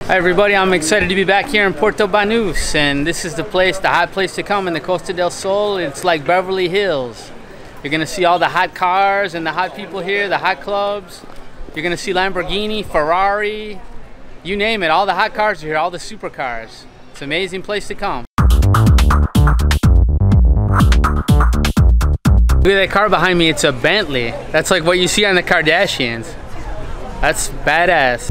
Hi everybody, I'm excited to be back here in Puerto Banus, and this is the place, the hot place to come in the Costa del Sol. It's like Beverly Hills. You're gonna see all the hot cars and the hot people here, the hot clubs. You're gonna see Lamborghini, Ferrari, you name it, all the hot cars are here, all the supercars. It's an amazing place to come. Look at that car behind me, it's a Bentley. That's like what you see on the Kardashians. That's badass.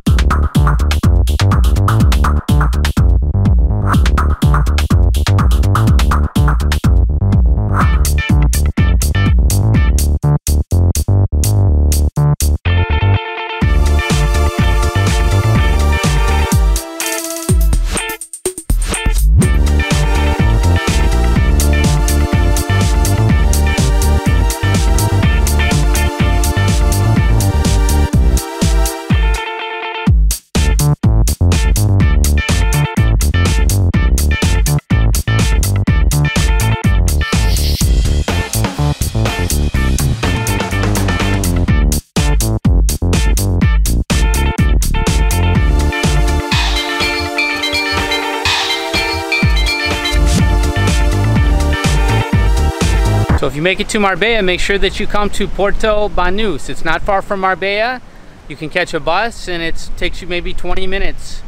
So if you make it to Marbella, make sure that you come to Puerto Banus. It's not far from Marbella. You can catch a bus and it takes you maybe 20 minutes.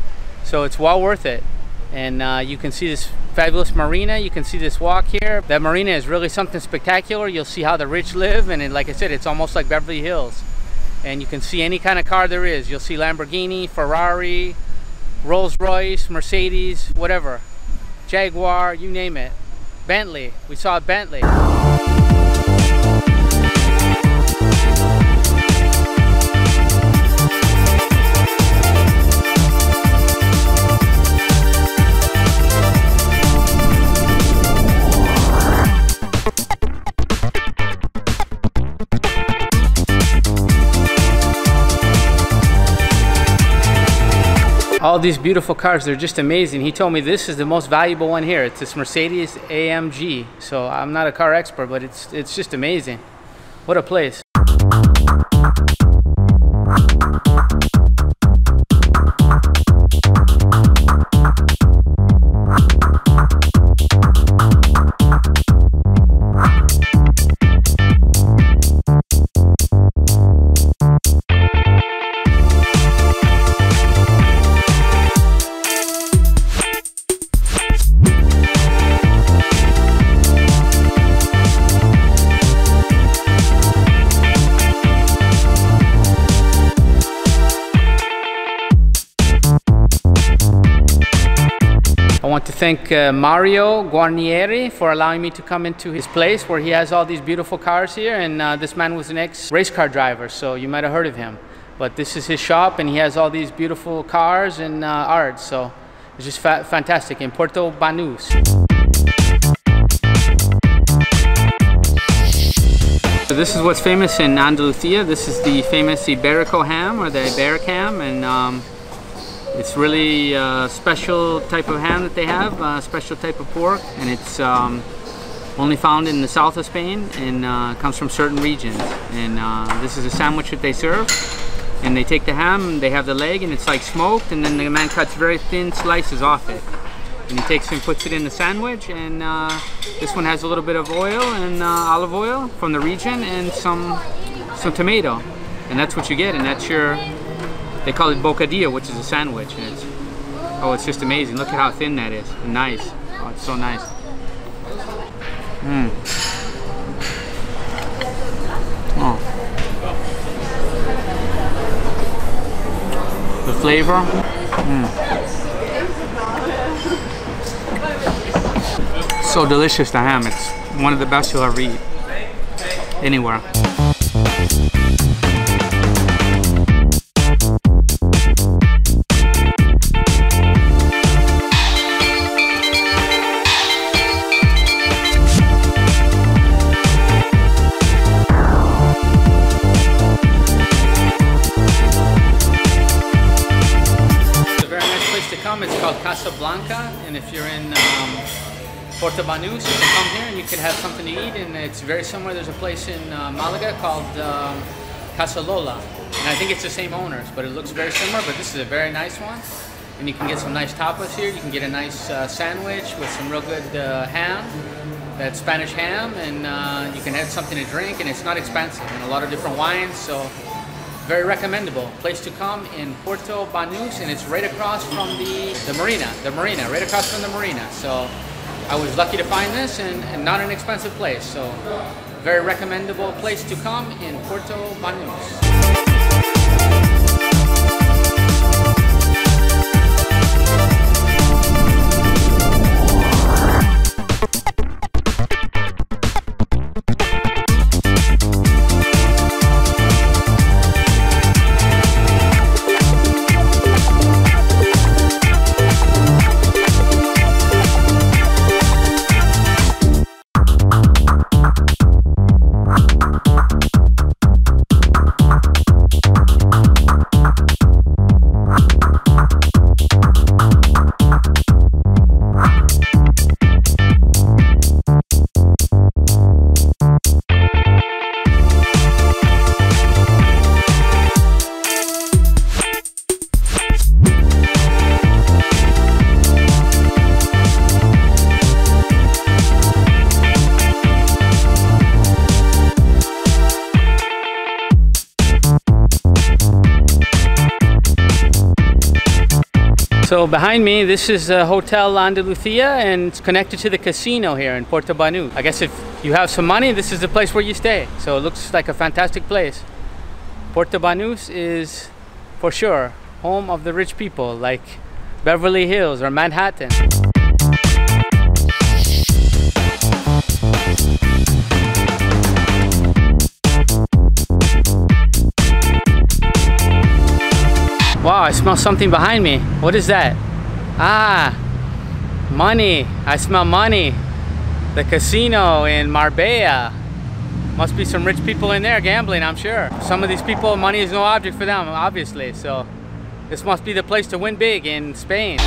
So it's well worth it. And you can see this fabulous marina. You can see this walk here. That marina is really something spectacular. You'll see how the rich live. And like I said, it's almost like Beverly Hills. And you can see any kind of car there is. You'll see Lamborghini, Ferrari, Rolls Royce, Mercedes, whatever. Jaguar, you name it. Bentley, we saw a Bentley. All these beautiful cars, they're just amazing. He told me this is the most valuable one here. It's this Mercedes AMG. So I'm not a car expert, but it's just amazing. What a place. I want to thank Maurio Guarnieri for allowing me to come into his place where he has all these beautiful cars here, and this man was an ex-race car driver, so you might have heard of him. But this is his shop and he has all these beautiful cars and art, so it's just fantastic in Puerto Banus. So this is what's famous in Andalusia. This is the famous Iberico ham, or the Iberic ham, and it's really a special type of ham that they have, a special type of pork, and it's only found in the south of Spain and comes from certain regions. And this is a sandwich that they serve, and they take the ham, they have the leg, and it's like smoked, and then the man cuts very thin slices off it. And he takes and puts it in the sandwich, and this one has a little bit of oil and olive oil from the region and some tomato. And that's what you get, and that's your... They call it bocadillo, which is a sandwich, and it's just amazing. Look at how thin that is. And nice. Oh, it's so nice. Oh. The flavor. So delicious, the ham. It's one of the best you'll ever eat anywhere. It's called Casablanca, and if you're in Puerto Banús, you can come here and you can have something to eat, and it's very similar. There's a place in Malaga called Casa Lola, and I think it's the same owners, but it looks very similar, but this is a very nice one. And you can get some nice tapas here. You can get a nice sandwich with some real good ham, that Spanish ham, and you can add something to drink, and it's not expensive, and a lot of different wines, so very recommendable. Place to come in Puerto Banus, and it's right across from the marina, right across from the marina. So I was lucky to find this, and not an expensive place, so very recommendable place to come in Puerto Banus. So behind me, this is Hotel Andalucia, and it's connected to the casino here in Puerto Banús. I guess if you have some money, this is the place where you stay. So it looks like a fantastic place. Puerto Banús is, for sure, home of the rich people, like Beverly Hills or Manhattan. Wow, I smell something behind me. What is that? Ah, money. I smell money. The casino in Marbella. Must be some rich people in there gambling, I'm sure. Some of these people, money is no object for them, obviously. So this must be the place to win big in Spain.